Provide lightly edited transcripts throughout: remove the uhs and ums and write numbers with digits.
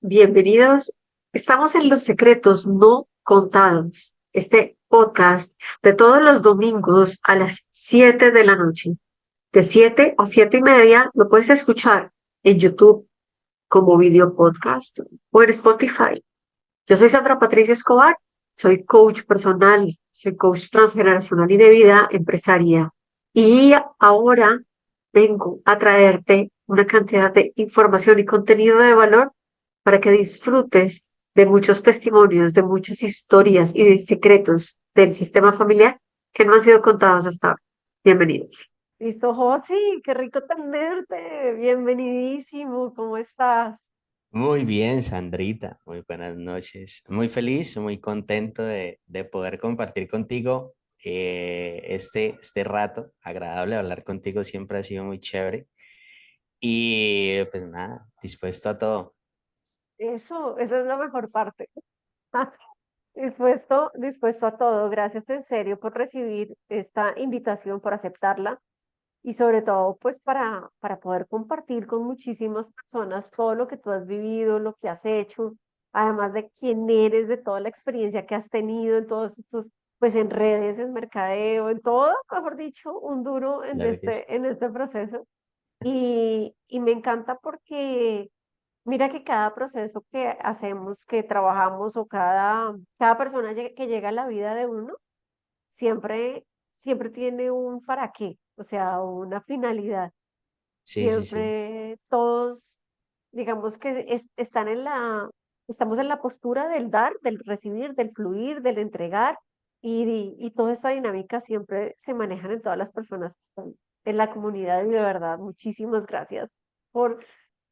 Bienvenidos. Estamos en Los Secretos No Contados, este podcast de todos los domingos a las 7 de la noche. De 7 a 7:30 lo puedes escuchar en YouTube como video podcast o en Spotify. Yo soy Sandra Patricia Escobar, soy coach personal, soy coach transgeneracional y de vida empresaria. Y ahora vengo a traerte una cantidad de información y contenido de valor para que disfrutes de muchos testimonios, de muchas historias y de secretos del sistema familiar que no han sido contados hasta ahora. Bienvenidos. Listo, Josi, qué rico tenerte. Bienvenidísimo, ¿cómo estás? Muy bien, Sandrita, muy buenas noches. Muy feliz, muy contento de poder compartir contigo este rato. Agradable hablar contigo, siempre ha sido muy chévere. Y pues nada, dispuesto a todo. Eso es la mejor parte. Dispuesto a todo. Gracias en serio por recibir esta invitación, por aceptarla y sobre todo pues para poder compartir con muchísimas personas todo lo que tú has vivido, lo que has hecho, además de quién eres, de toda la experiencia que has tenido en todos estos, pues en redes, en mercadeo, en todo, mejor dicho, un duro Claro que sí. en este proceso. Y me encanta porque mira que cada proceso que hacemos, que trabajamos o cada persona que llega a la vida de uno, siempre tiene un para qué, o sea, una finalidad. Sí, sí, sí. Siempre todos, digamos que estamos en la postura del dar, del recibir, del fluir, del entregar, y toda esta dinámica siempre se manejan en todas las personas que están en la comunidad, y de verdad, muchísimas gracias por,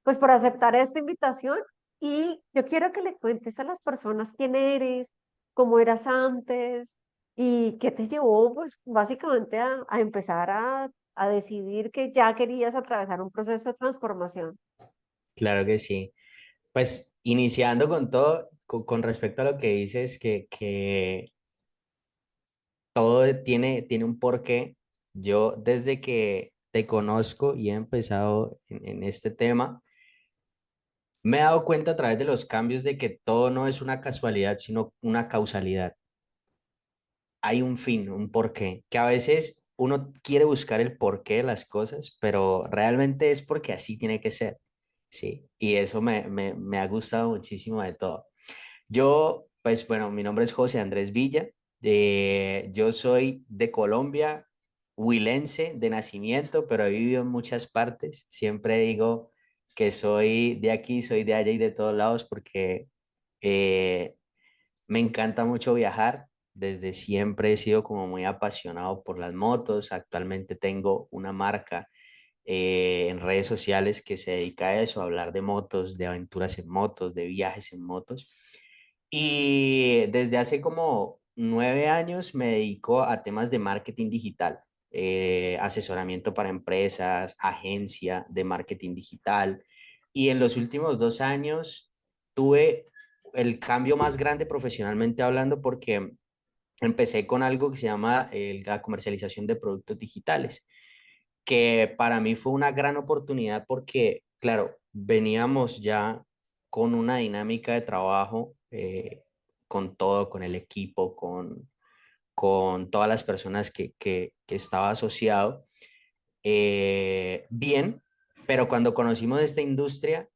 pues, por aceptar esta invitación. Y yo quiero que le cuentes a las personas quién eres, cómo eras antes, y qué te llevó, pues, básicamente a empezar a decidir que ya querías atravesar un proceso de transformación. Claro que sí. Pues iniciando con todo, con respecto a lo que dices, que todo tiene un porqué. Yo desde que te conozco y he empezado en este tema, me he dado cuenta a través de los cambios de que todo no es una casualidad, sino una causalidad. Hay un fin, un porqué, que a veces uno quiere buscar el porqué de las cosas, pero realmente es porque así tiene que ser, ¿sí? Y eso me ha gustado muchísimo de todo. Yo, pues bueno, mi nombre es José Andrés Villa, yo soy de Colombia, huilense de nacimiento, pero he vivido en muchas partes. Siempre digo que soy de aquí, soy de allá y de todos lados porque eh, me encanta mucho viajar. Desde siempre he sido como muy apasionado por las motos. Actualmente tengo una marca en redes sociales que se dedica a eso, a hablar de motos, de aventuras en motos, de viajes en motos. Y desde hace como 9 años me dedico a temas de marketing digital, asesoramiento para empresas, agencia de marketing digital. Y en los últimos 2 años tuve el cambio más grande profesionalmente hablando porque empecé con algo que se llama la comercialización de productos digitales, que para mí fue una gran oportunidad porque, claro, veníamos ya con una dinámica de trabajo, con todo, con el equipo, con todas las personas que estaba asociado, bien, pero cuando conocimos esta industria,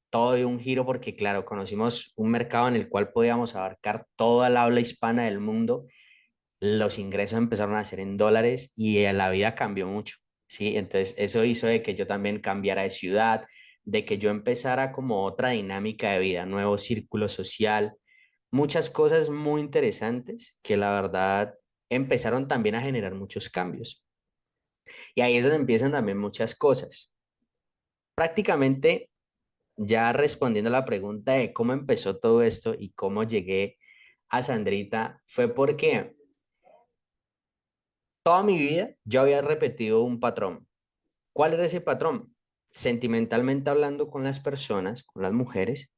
todo dio un giro porque, claro, conocimos un mercado en el cual podíamos abarcar toda la habla hispana del mundo. Los ingresos empezaron a ser en dólares y la vida cambió mucho, ¿sí? Entonces eso hizo de que yo también cambiara de ciudad, de que yo empezara como otra dinámica de vida, nuevo círculo social, muchas cosas muy interesantes que la verdad empezaron también a generar muchos cambios. Y ahí es donde empiezan también muchas cosas. Prácticamente ya respondiendo a la pregunta de cómo empezó todo esto y cómo llegué a Sandrita, fue porque toda mi vida yo había repetido un patrón. ¿Cuál era ese patrón? Sentimentalmente hablando con las personas, con las mujeres,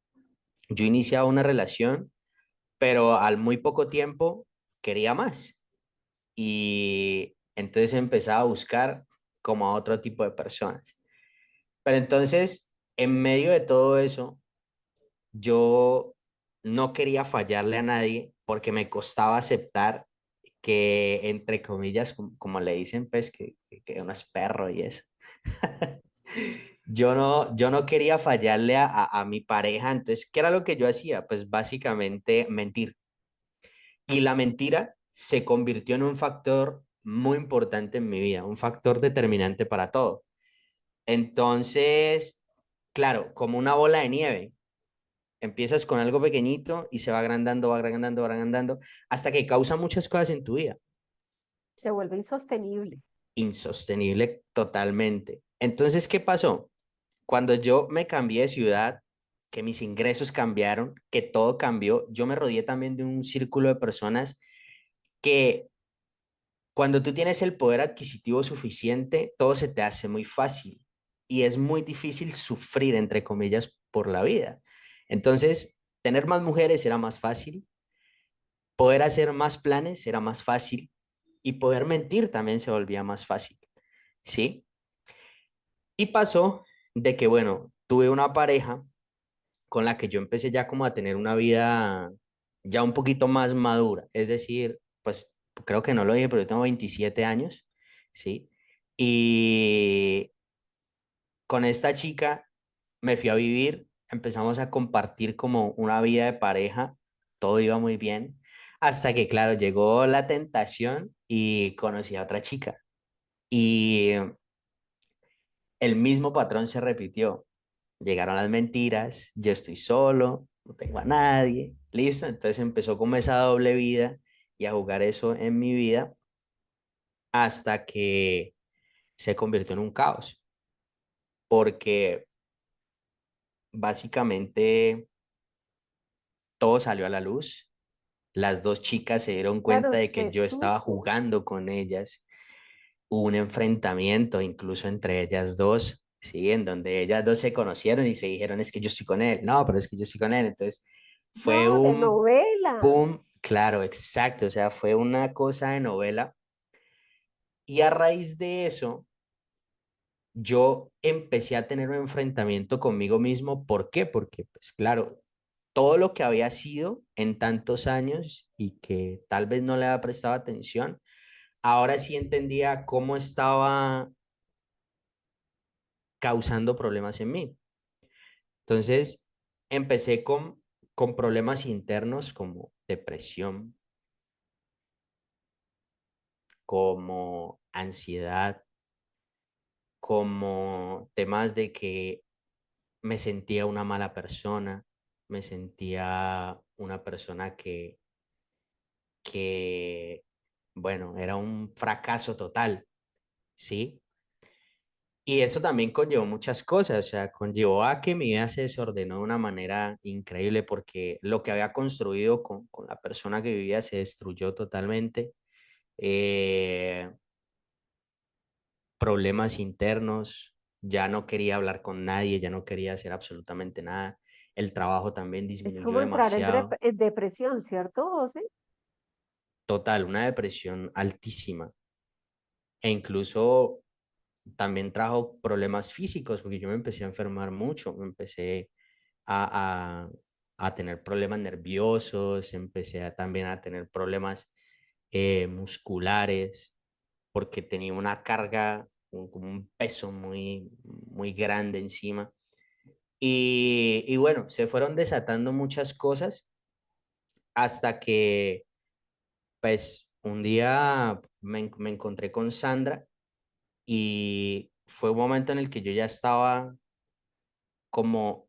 yo iniciaba una relación, pero al muy poco tiempo quería más. Y entonces empezaba a buscar como a otro tipo de personas. Pero entonces, en medio de todo eso, yo no quería fallarle a nadie porque me costaba aceptar que, entre comillas, como le dicen, pues, que uno es perro y eso. Yo no quería fallarle a mi pareja, entonces, ¿qué era lo que yo hacía? Pues básicamente mentir. Y la mentira se convirtió en un factor muy importante en mi vida, un factor determinante para todo. Entonces, claro, como una bola de nieve, empiezas con algo pequeñito y se va agrandando, va agrandando, va agrandando, hasta que causa muchas cosas en tu vida. Se vuelve insostenible. Insostenible totalmente. Entonces, ¿qué pasó? Cuando yo me cambié de ciudad, que mis ingresos cambiaron, que todo cambió, yo me rodeé también de un círculo de personas que cuando tú tienes el poder adquisitivo suficiente, todo se te hace muy fácil y es muy difícil sufrir, entre comillas, por la vida. Entonces, tener más mujeres era más fácil, poder hacer más planes era más fácil y poder mentir también se volvía más fácil, ¿sí? Y pasó de que, bueno, tuve una pareja con la que yo empecé ya como a tener una vida ya un poquito más madura, es decir, pues creo que no lo dije, pero yo tengo 27 años, ¿sí? Y con esta chica me fui a vivir, empezamos a compartir como una vida de pareja, todo iba muy bien, hasta que, claro, llegó la tentación y conocí a otra chica. Y el mismo patrón se repitió. Llegaron las mentiras, yo estoy solo, no tengo a nadie, listo. Entonces empezó como esa doble vida y a jugar eso en mi vida hasta que se convirtió en un caos, porque básicamente todo salió a la luz. Las dos chicas se dieron Claro, cuenta de que se yo estaba supo. jugando con ellas. Hubo un enfrentamiento incluso entre ellas dos, ¿sí? En donde ellas dos se conocieron y se dijeron, es que yo estoy con él. No, pero es que yo estoy con él. Entonces No, fue de un novela. boom, claro, exacto. O sea, fue una cosa de novela. Y a raíz de eso, yo empecé a tener un enfrentamiento conmigo mismo. ¿Por qué? Porque, pues claro, todo lo que había sido en tantos años y que tal vez no le había prestado atención, ahora sí entendía cómo estaba causando problemas en mí. Entonces, empecé con problemas internos como depresión, como ansiedad, como temas de que me sentía una mala persona, me sentía una persona que, bueno, era un fracaso total, ¿sí? Y eso también conllevó muchas cosas, o sea, conllevó a que mi vida se desordenó de una manera increíble porque lo que había construido con la persona que vivía se destruyó totalmente. Eh, Problemas internos, ya no quería hablar con nadie, ya no quería hacer absolutamente nada. El trabajo también Es disminuyó como entrar demasiado. en depresión, ¿cierto, José? Total, una depresión altísima. E incluso también trajo problemas físicos porque yo me empecé a enfermar mucho, me empecé a, a tener problemas nerviosos, empecé también a tener problemas musculares, porque tenía una carga, como un peso muy, muy grande encima. Y bueno, se fueron desatando muchas cosas hasta que, pues, un día me encontré con Sandra y fue un momento en el que yo ya estaba como,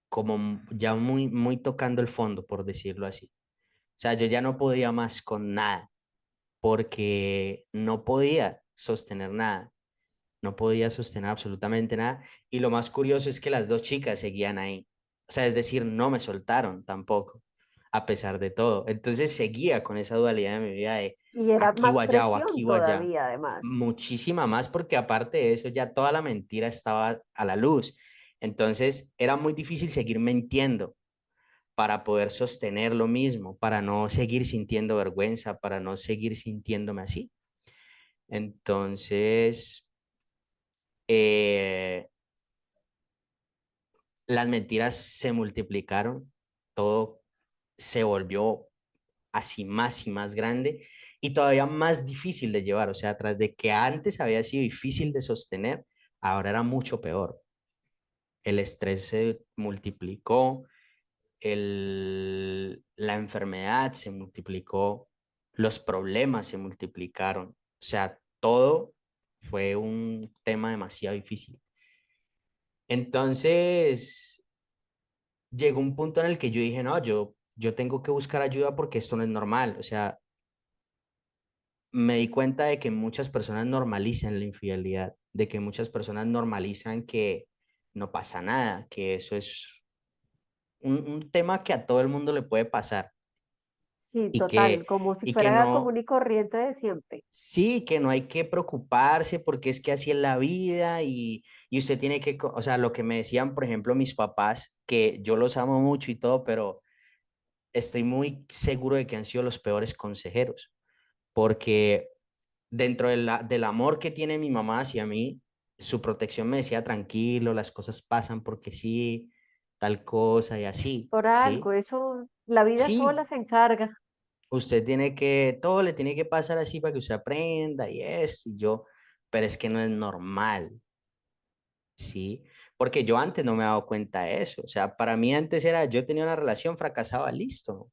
como ya muy, muy tocando el fondo, por decirlo así. O sea, yo ya no podía más con nada porque no podía sostener nada, no podía sostener absolutamente nada. Y lo más curioso es que las dos chicas seguían ahí. O sea, es decir, no me soltaron tampoco, a pesar de todo. Entonces seguía con esa dualidad de mi vida de Y era aquí o más allá o presión aquí o allá. todavía, además. Muchísima más porque aparte de eso ya toda la mentira estaba a la luz. Entonces era muy difícil seguir mintiendo para poder sostener lo mismo, para no seguir sintiendo vergüenza, para no seguir sintiéndome así. Entonces, eh, las mentiras se multiplicaron, todo se volvió así más y más grande y todavía más difícil de llevar. O sea, tras de que antes había sido difícil de sostener, ahora era mucho peor. El estrés se multiplicó, la enfermedad se multiplicó, los problemas se multiplicaron. O sea, todo fue un tema demasiado difícil. Entonces, llegó un punto en el que yo dije, no, yo tengo que buscar ayuda porque esto no es normal. O sea, me di cuenta de que muchas personas normalizan la infidelidad, de que muchas personas normalizan que no pasa nada, que eso es un tema que a todo el mundo le puede pasar Sí, y total, que, como si y que fuera común no, y corriente de siempre. sí, que no hay que preocuparse porque es que así es la vida y usted tiene que, o sea, lo que me decían, por ejemplo, mis papás, que yo los amo mucho y todo, pero estoy muy seguro de que han sido los peores consejeros, porque dentro del amor que tiene mi mamá hacia mí, su protección me decía, tranquilo, las cosas pasan porque sí, tal cosa y así, Por algo, ¿sí? eso, la vida Sí, sola se encarga. usted tiene que, todo le tiene que pasar así para que usted aprenda y eso, y yo, pero es que no es normal, ¿sí? Porque yo antes no me he dado cuenta de eso, o sea, para mí antes era, yo tenía una relación, fracasaba, listo,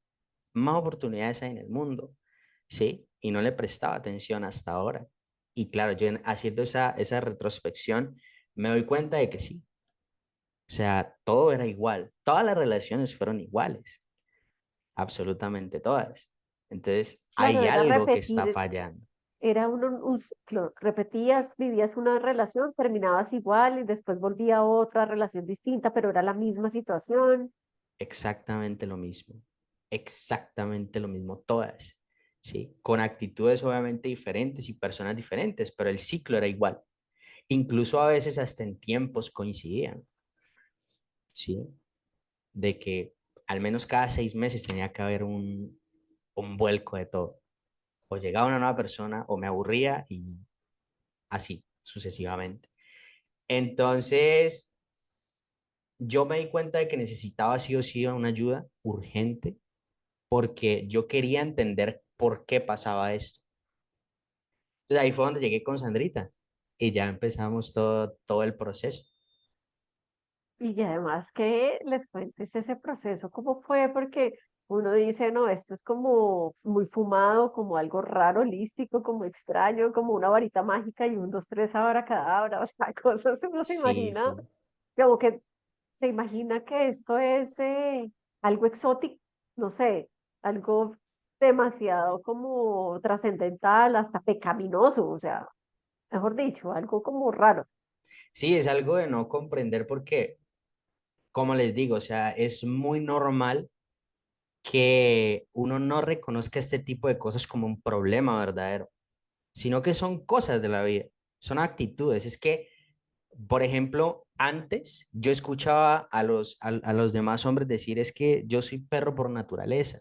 más oportunidades hay en el mundo, ¿sí? Y no le prestaba atención hasta ahora. Y claro, haciendo esa retrospección, me doy cuenta de que sí. O sea, todo era igual. Todas las relaciones fueron iguales. Absolutamente todas. Entonces, Claro, hay era algo que está repetir, fallando. era un ciclo. Repetías, vivías una relación, terminabas igual y después volvía a otra relación distinta, pero era la misma situación. Exactamente lo mismo. Exactamente lo mismo todas. ¿Sí? Con actitudes obviamente diferentes y personas diferentes, pero el ciclo era igual. Incluso a veces hasta en tiempos coincidían. ¿Sí? De que al menos cada 6 meses tenía que haber un vuelco de todo. O llegaba una nueva persona o me aburría y así sucesivamente. Entonces, yo me di cuenta de que necesitaba sí o sí una ayuda urgente porque yo quería entender por qué pasaba esto. Entonces ahí fue donde llegué con Sandrita y ya empezamos todo el proceso. Y además que les cuentes ese proceso, cómo fue, porque uno dice, no, esto es como muy fumado, como algo raro, holístico, como extraño, como una varita mágica y un, dos, tres, ahora cadabra, o sea, cosas uno se Sí, imagina, sí. como que se imagina que esto es algo exótico, no sé, algo demasiado como trascendental, hasta pecaminoso, o sea, mejor dicho, algo como raro. Sí, es algo de no comprender porque, como les digo, o sea, es muy normal que uno no reconozca este tipo de cosas como un problema verdadero, sino que son cosas de la vida, son actitudes. Es que, por ejemplo, antes yo escuchaba a los demás hombres decir es que yo soy perro por naturaleza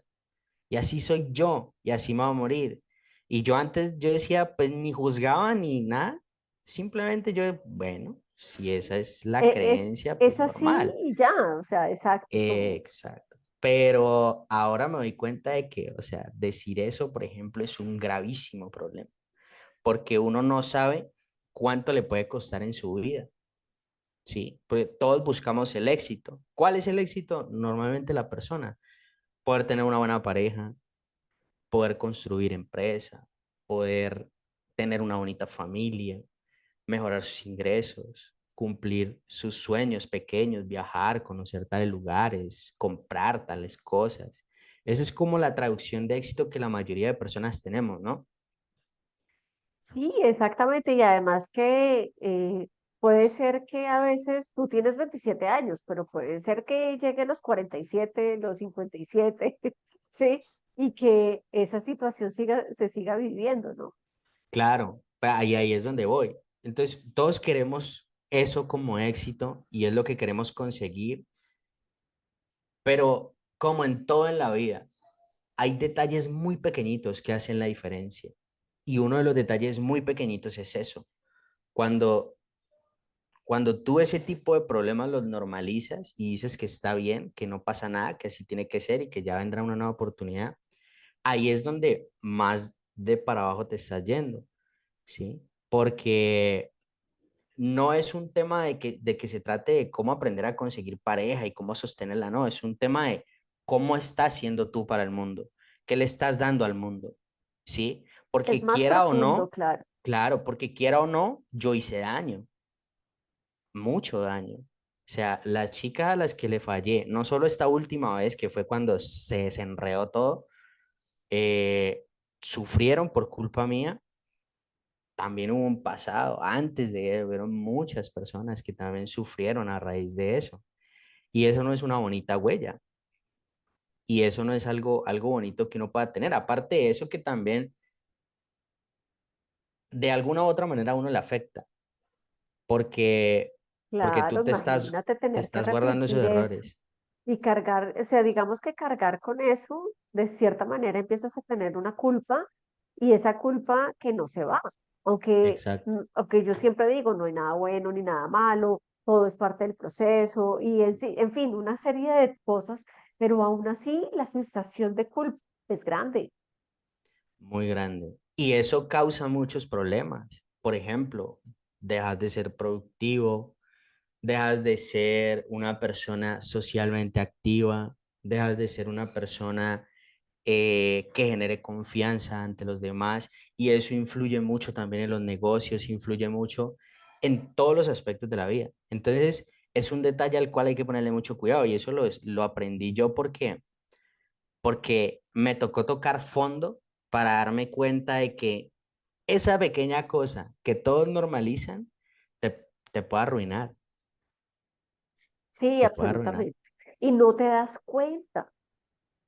y así soy yo y así me voy a morir. Y yo antes yo decía, pues ni juzgaba ni nada, simplemente yo, bueno, si esa es la Es, creencia, pues es así normal. y ya, o sea, exacto, como Exacto. Pero ahora me doy cuenta de que, o sea, decir eso, por ejemplo, es un gravísimo problema, porque uno no sabe cuánto le puede costar en su vida, ¿sí? Porque todos buscamos el éxito. ¿Cuál es el éxito? Normalmente la persona, poder tener una buena pareja, poder construir empresa, poder tener una bonita familia, mejorar sus ingresos, cumplir sus sueños pequeños, viajar, conocer tales lugares, comprar tales cosas. Esa es como la traducción de éxito que la mayoría de personas tenemos, ¿no? sí, exactamente, y además que puede ser que a veces tú tienes 27 años, pero puede ser que lleguen los 47, los 57, ¿sí? Y que esa situación se siga viviendo, ¿no? Claro, ahí es donde voy. Entonces, todos queremos eso como éxito y es lo que queremos conseguir, pero como en todo en la vida, hay detalles muy pequeñitos que hacen la diferencia. Y uno de los detalles muy pequeñitos es eso. Cuando Cuando tú ese tipo de problemas los normalizas y dices que está bien, que no pasa nada, que así tiene que ser y que ya vendrá una nueva oportunidad, ahí es donde más de para abajo te estás yendo, ¿sí? Porque no es un tema de que se trate de cómo aprender a conseguir pareja y cómo sostenerla, no, es un tema de cómo estás siendo tú para el mundo, qué le estás dando al mundo, ¿sí? Es Porque más quiera o profundo, no, claro. claro, porque quiera o no, yo hice daño, mucho daño. O sea, las chicas a las que le fallé, no solo esta última vez que fue cuando se desenredó todo, eh, sufrieron por culpa mía. También hubo un pasado, antes de él, hubieron muchas personas que también sufrieron a raíz de eso. Y eso no es una bonita huella. Y eso no es algo bonito que uno pueda tener. Aparte de eso, que también de alguna u otra manera a uno le afecta, porque, porque Claro, tú imagínate te tener que estás guardando esos arrepentir eso errores. y cargar, o sea, digamos que cargar con eso, de cierta manera empiezas a tener una culpa y esa culpa que no se va. Exacto. Aunque yo siempre digo, no hay nada bueno ni nada malo, todo es parte del proceso y en fin, una serie de cosas, pero aún así la sensación de culpa es grande. Muy grande. Y eso causa muchos problemas. Por ejemplo, dejas de ser productivo, dejas de ser una persona socialmente activa, dejas de ser una persona que genere confianza ante los demás y eso influye mucho también en los negocios, influye mucho en todos los aspectos de la vida. Entonces, es un detalle al cual hay que ponerle mucho cuidado y eso lo aprendí yo porque me tocó tocar fondo para darme cuenta de que esa pequeña cosa que todos normalizan te puede arruinar, Sí, te puede arruinar absolutamente. Y no te das cuenta.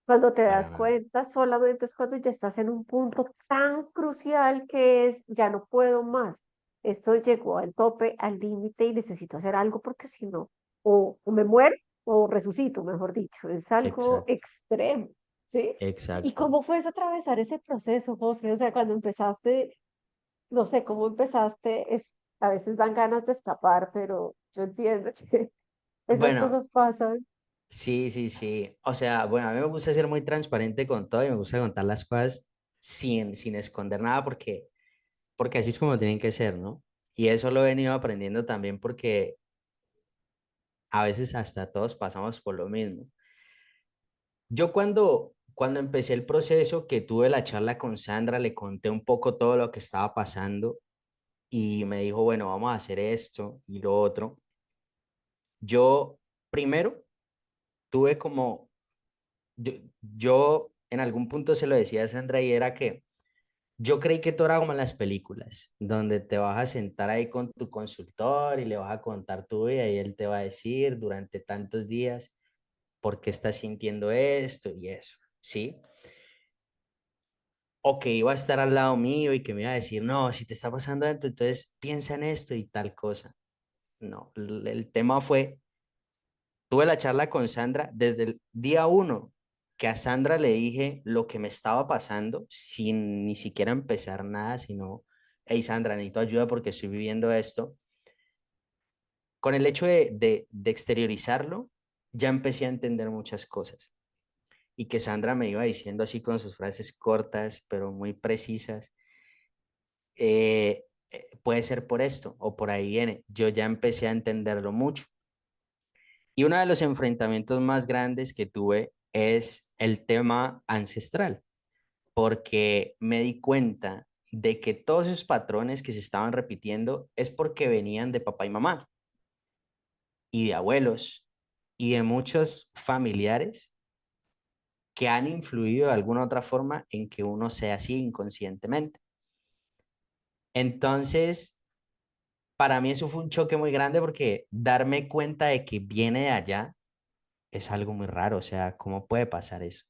Cuando te para das nada. cuenta, solamente es cuando ya estás en un punto tan crucial que es, ya no puedo más. Esto llegó al tope, al límite y necesito hacer algo porque si no, o me muero o resucito, mejor dicho. Es algo Exacto, extremo, ¿sí? ¿Y exacto. cómo fue atravesar ese proceso, José? O sea, cuando empezaste, no sé, cómo empezaste, a veces dan ganas de escapar, pero yo entiendo que esas Bueno, cosas pasan. sí, sí, sí. O sea, bueno, a mí me gusta ser muy transparente con todo y me gusta contar las cosas sin esconder nada porque así es como tienen que ser, ¿no? Y eso lo he venido aprendiendo también porque a veces hasta todos pasamos por lo mismo. Yo cuando empecé el proceso, que tuve la charla con Sandra, le conté un poco todo lo que estaba pasando y me dijo, bueno, vamos a hacer esto y lo otro. Yo primero tuve como, yo, yo en algún punto se lo decía a Sandra y era que yo creí que todo era como en las películas, donde te vas a sentar ahí con tu consultor y le vas a contar tu vida y él te va a decir durante tantos días por qué estás sintiendo esto y eso, ¿sí? O que iba a estar al lado mío y que me iba a decir, no, si te está pasando esto, entonces piensa en esto y tal cosa. No, el tema fue, tuve la charla con Sandra desde el día uno que a Sandra le dije lo que me estaba pasando sin ni siquiera empezar nada, sino, hey Sandra, necesito ayuda porque estoy viviendo esto. Con el hecho de exteriorizarlo, ya empecé a entender muchas cosas y que Sandra me iba diciendo así con sus frases cortas, pero muy precisas, puede ser por esto o por ahí viene. Yo ya empecé a entenderlo mucho. Y uno de los enfrentamientos más grandes que tuve es el tema ancestral, porque me di cuenta de que todos esos patrones que se estaban repitiendo es porque venían de papá y mamá y de abuelos y de muchos familiares que han influido de alguna otra forma en que uno sea así inconscientemente. Entonces, para mí eso fue un choque muy grande porque darme cuenta de que viene de allá es algo muy raro, o sea, ¿cómo puede pasar eso?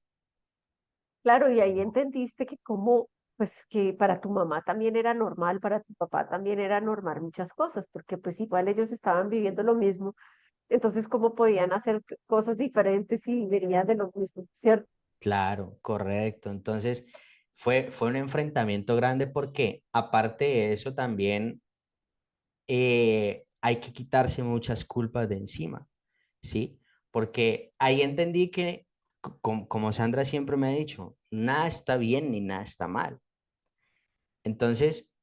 Claro, y ahí No. entendiste que como, pues que para tu mamá también era normal, para tu papá también era normal muchas cosas, porque pues igual ellos estaban viviendo lo mismo, entonces cómo podían hacer cosas diferentes y venían de lo mismo, ¿cierto? Claro, correcto. Entonces, fue un enfrentamiento grande porque aparte de eso también hay que quitarse muchas culpas de encima, ¿sí? Porque ahí entendí que, como Sandra siempre me ha dicho, nada está bien ni nada está mal. Entonces,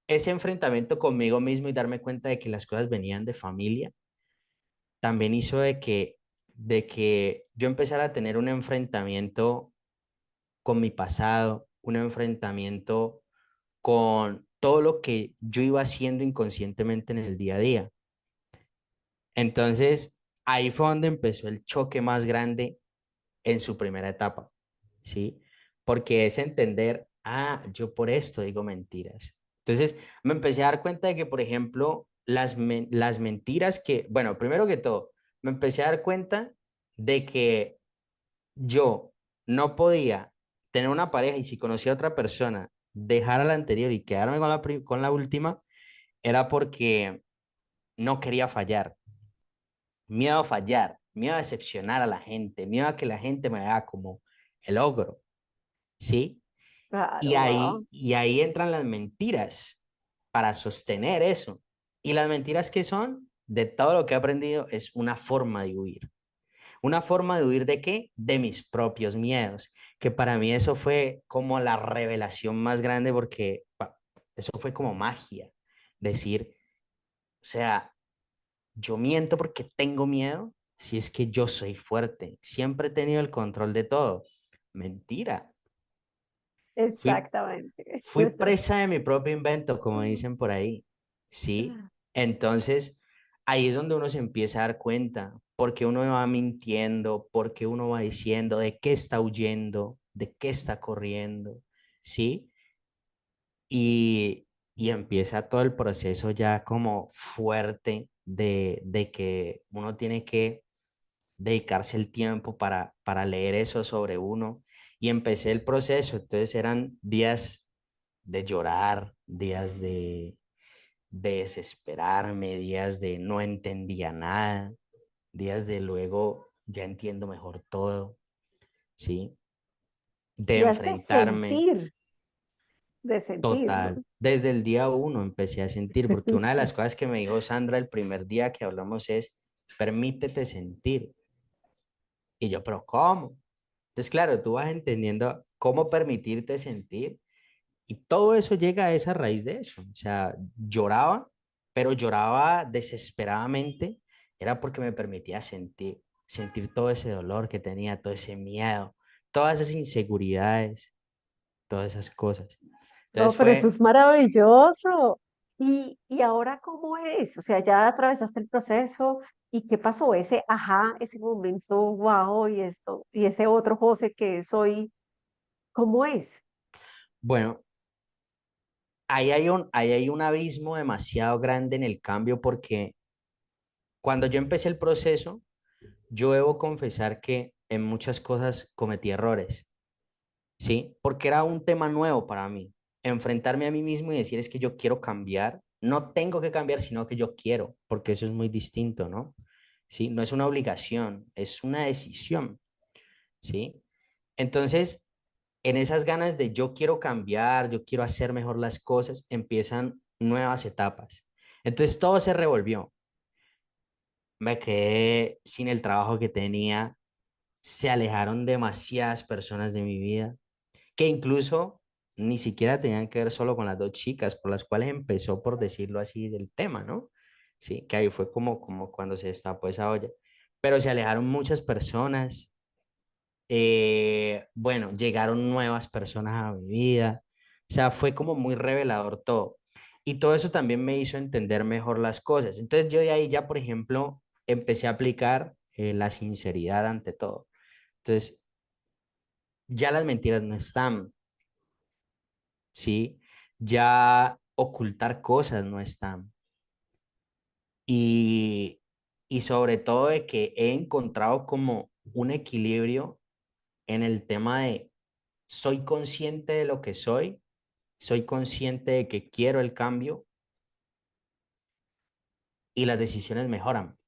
ese enfrentamiento conmigo mismo y darme cuenta de que las cosas venían de familia, también hizo de que yo empezara a tener un enfrentamiento con mi pasado, un enfrentamiento con todo lo que yo iba haciendo inconscientemente en el día a día. Entonces, ahí fue donde empezó el choque más grande en su primera etapa, ¿sí? Porque es entender, yo por esto digo mentiras. Entonces, me empecé a dar cuenta de que, por ejemplo, las mentiras que, bueno, primero que todo, me empecé a dar cuenta de que yo no podía tener una pareja y si conocía a otra persona, dejar a la anterior y quedarme con la última, era porque no quería fallar. Miedo a fallar, miedo a decepcionar a la gente, miedo a que la gente me vea como el ogro, ¿sí? Y Claro, wow. ahí, y ahí entran las mentiras para sostener eso. Y las mentiras que son, de todo lo que he aprendido, es una forma de huir. ¿Una forma de huir de qué? De mis propios miedos, que para mí eso fue como la revelación más grande porque eso fue como magia. Decir, o sea, yo miento porque tengo miedo, si es que yo soy fuerte, siempre he tenido el control de todo. Mentira. Fui, Exactamente. fui presa de mi propio invento, como dicen por ahí. ¿Sí? Entonces, ahí es donde uno se empieza a dar cuenta, porque uno va mintiendo, porque uno va diciendo de qué está huyendo, de qué está corriendo. ¿Sí? Y empieza todo el proceso ya como fuerte de que uno tiene que dedicarse el tiempo para leer eso sobre uno. Y empecé el proceso, entonces eran días de llorar, días de desesperarme, días de no entendía nada, días de luego ya entiendo mejor todo, ¿sí? De Días enfrentarme de sentir, ¿no? total. Desde el día uno empecé a sentir, porque una de las cosas que me dijo Sandra el primer día que hablamos es, permítete sentir. Y yo, pero ¿cómo? Entonces, claro, tú vas entendiendo cómo permitirte sentir y todo eso llega a esa raíz de eso. O sea, lloraba, pero lloraba desesperadamente. Era porque me permitía sentir todo ese dolor que tenía, todo ese miedo, todas esas inseguridades, todas esas cosas. No, Entonces pero eso fue, es maravilloso. Y ahora cómo es? O sea, ya atravesaste el proceso y qué pasó, ese ajá, ese momento, wow, y esto, y ese otro José que soy, ¿cómo es? bueno, ahí hay un abismo demasiado grande en el cambio porque cuando yo empecé el proceso, yo debo confesar que en muchas cosas cometí errores. ¿Sí? Porque era un tema nuevo para mí. Enfrentarme a mí mismo y decir es que yo quiero cambiar. No tengo que cambiar, sino que yo quiero, porque eso es muy distinto, ¿no? ¿Sí? No es una obligación, es una decisión, ¿sí? Entonces, en esas ganas de yo quiero cambiar, yo quiero hacer mejor las cosas, empiezan nuevas etapas. Entonces, todo se revolvió. Me quedé sin el trabajo que tenía, se alejaron demasiadas personas de mi vida que incluso ni siquiera tenían que ver solo con las dos chicas por las cuales empezó, por decirlo así, del tema, ¿no? Sí, que ahí fue como cuando se destapó esa olla. Pero se alejaron muchas personas, bueno, llegaron nuevas personas a mi vida, o sea, fue como muy revelador todo. Y todo eso también me hizo entender mejor las cosas. Entonces yo de ahí ya, por ejemplo, empecé a aplicar la sinceridad ante todo. Entonces, ya las mentiras no están, ¿sí? Ya ocultar cosas no están. Y, y sobre todo de que he encontrado como un equilibrio en el tema de soy consciente de lo que soy consciente de que quiero el cambio y las decisiones mejoran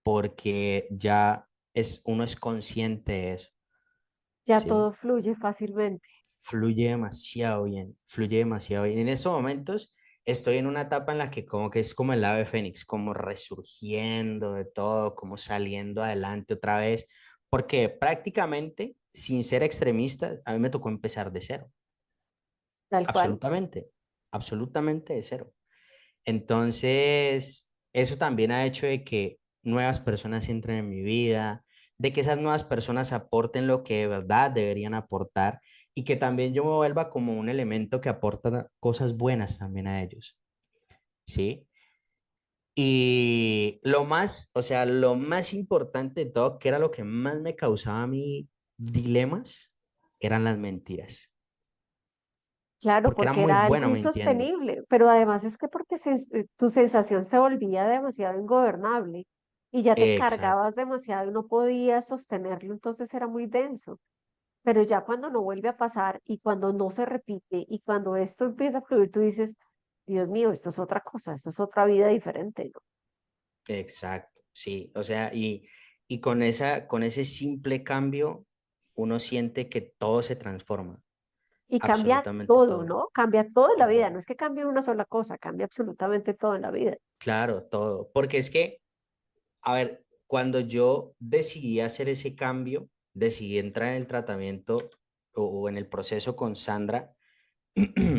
porque ya uno es consciente de eso, Ya ¿sí? todo fluye fácilmente. Fluye demasiado bien, fluye demasiado bien. En estos momentos estoy en una etapa en la que como que es como el ave fénix, como resurgiendo de todo, como saliendo adelante otra vez, porque prácticamente, sin ser extremista, a mí me tocó empezar de cero, tal cual. absolutamente, absolutamente de cero. Entonces, eso también ha hecho de que nuevas personas entren en mi vida, de que esas nuevas personas aporten lo que de verdad deberían aportar y que también yo me vuelva como un elemento que aporta cosas buenas también a ellos, ¿sí? Y lo más, o sea, lo más importante de todo, que era lo que más me causaba a mí dilemas, eran las mentiras, Claro, porque era porque muy era algo bueno mintiendo. insostenible, pero además es que porque tu sensación se volvía demasiado ingobernable y ya te Exacto, cargabas demasiado y no podías sostenerlo, entonces era muy denso. Pero ya cuando no vuelve a pasar y cuando no se repite y cuando esto empieza a fluir, tú dices, Dios mío, esto es otra cosa, esto es otra vida diferente, ¿no? exacto, sí, o sea, y con con ese simple cambio, uno siente que todo se transforma, Y cambia absolutamente todo, todo, ¿no? Cambia todo en la vida, no todo. es que cambie una sola cosa, cambia absolutamente todo en la vida. Claro, todo, porque es que, a ver, cuando yo decidí hacer ese cambio, decidí entrar en el tratamiento o en el proceso con Sandra.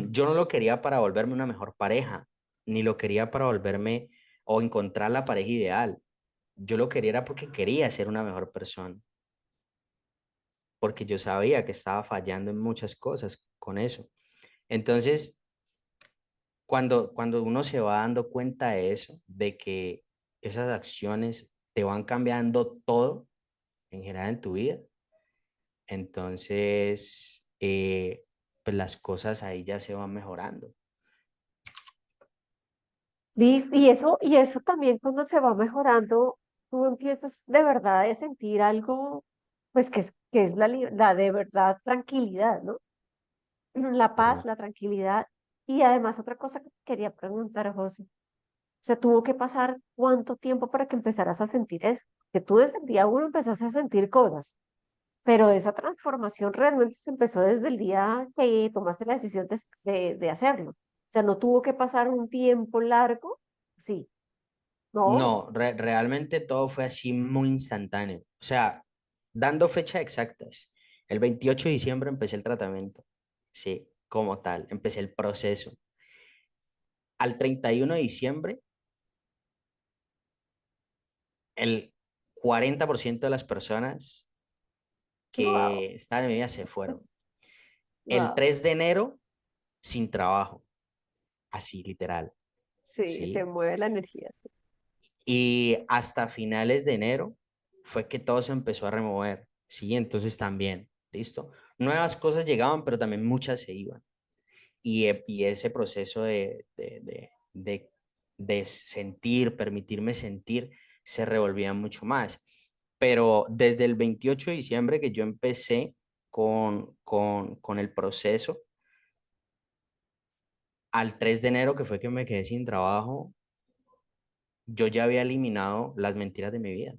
Yo no lo quería para volverme una mejor pareja, ni lo quería para volverme o encontrar la pareja ideal. Yo lo quería era porque quería ser una mejor persona, porque yo sabía que estaba fallando en muchas cosas con eso. Entonces, cuando uno se va dando cuenta de eso, de que esas acciones te van cambiando todo en general en tu vida, entonces, pues las cosas ahí ya se van mejorando. Y eso también cuando se va mejorando, tú empiezas de verdad a sentir algo, pues que es la de verdad tranquilidad, ¿no? La paz, Total. la tranquilidad. Y además otra cosa que te quería preguntar, José, o sea, tuvo que pasar cuánto tiempo para que empezaras a sentir eso, que tú desde el día uno empezaste a sentir cosas, pero esa transformación realmente se empezó desde el día que tomaste la decisión de hacerlo. O sea, no tuvo que pasar un tiempo largo, sí, no. No, realmente todo fue así muy instantáneo. O sea, dando fechas exactas. El 28 de diciembre empecé el tratamiento. Sí, como tal, empecé el proceso. Al 31 de diciembre, el 40% de las personas Wow, que estaban en mi vida se fueron. El wow, 3 de enero, sin trabajo. Así, literal. sí, se Sí. mueve la energía, sí. Y hasta finales de enero fue que todo se empezó a remover. Sí, entonces también, ¿listo? Nuevas cosas llegaban, pero también muchas se iban. Y ese proceso de sentir, permitirme sentir, se revolvía mucho más. Pero desde el 28 de diciembre que yo empecé con el proceso, al 3 de enero que fue que me quedé sin trabajo, yo ya había eliminado las mentiras de mi vida.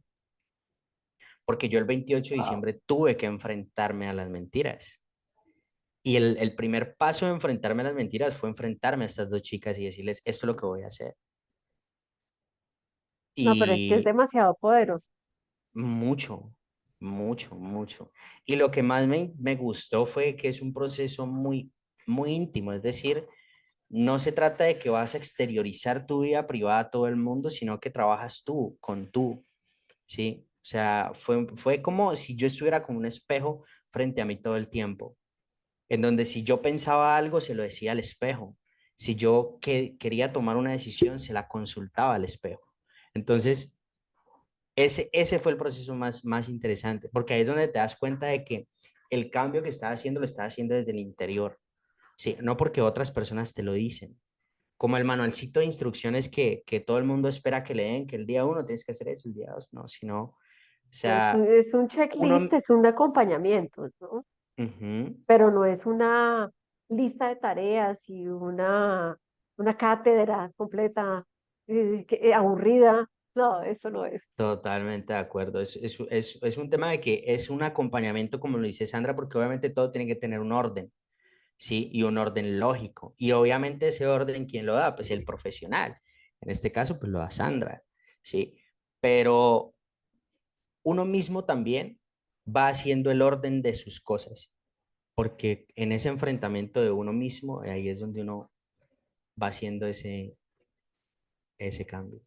Porque yo el 28 de Wow. diciembre tuve que enfrentarme a las mentiras. Y el primer paso de enfrentarme a las mentiras fue enfrentarme a estas dos chicas y decirles, esto es lo que voy a hacer. No, pero es que es Y demasiado poderoso. mucho, mucho, mucho. Y lo que más me gustó fue que es un proceso muy, muy íntimo. Es decir, no se trata de que vas a exteriorizar tu vida privada a todo el mundo, sino que trabajas tú, con tú, ¿sí? O sea, fue como si yo estuviera con un espejo frente a mí todo el tiempo, en donde si yo pensaba algo, se lo decía al espejo. Si yo quería tomar una decisión, se la consultaba al espejo. Entonces, ese fue el proceso más interesante, porque ahí es donde te das cuenta de que el cambio que estás haciendo lo estás haciendo desde el interior, sí, no porque otras personas te lo dicen. Como el manualcito de instrucciones que todo el mundo espera que le den, que el día uno tienes que hacer eso, el día dos no, sino, o sea, Es un checklist, uno, es un acompañamiento, ¿no? ujú, Pero no es una lista de tareas y una cátedra completa, aburrida. No, eso no es. totalmente de acuerdo. Es un tema de que es un acompañamiento, como lo dice Sandra, porque obviamente todo tiene que tener un orden. ¿sí? Y un orden lógico. Y obviamente ese orden, ¿quién lo da? Pues el profesional. En este caso, pues lo da Sandra, ¿sí? Pero uno mismo también va haciendo el orden de sus cosas, porque en ese enfrentamiento de uno mismo, ahí es donde uno va haciendo ese cambio.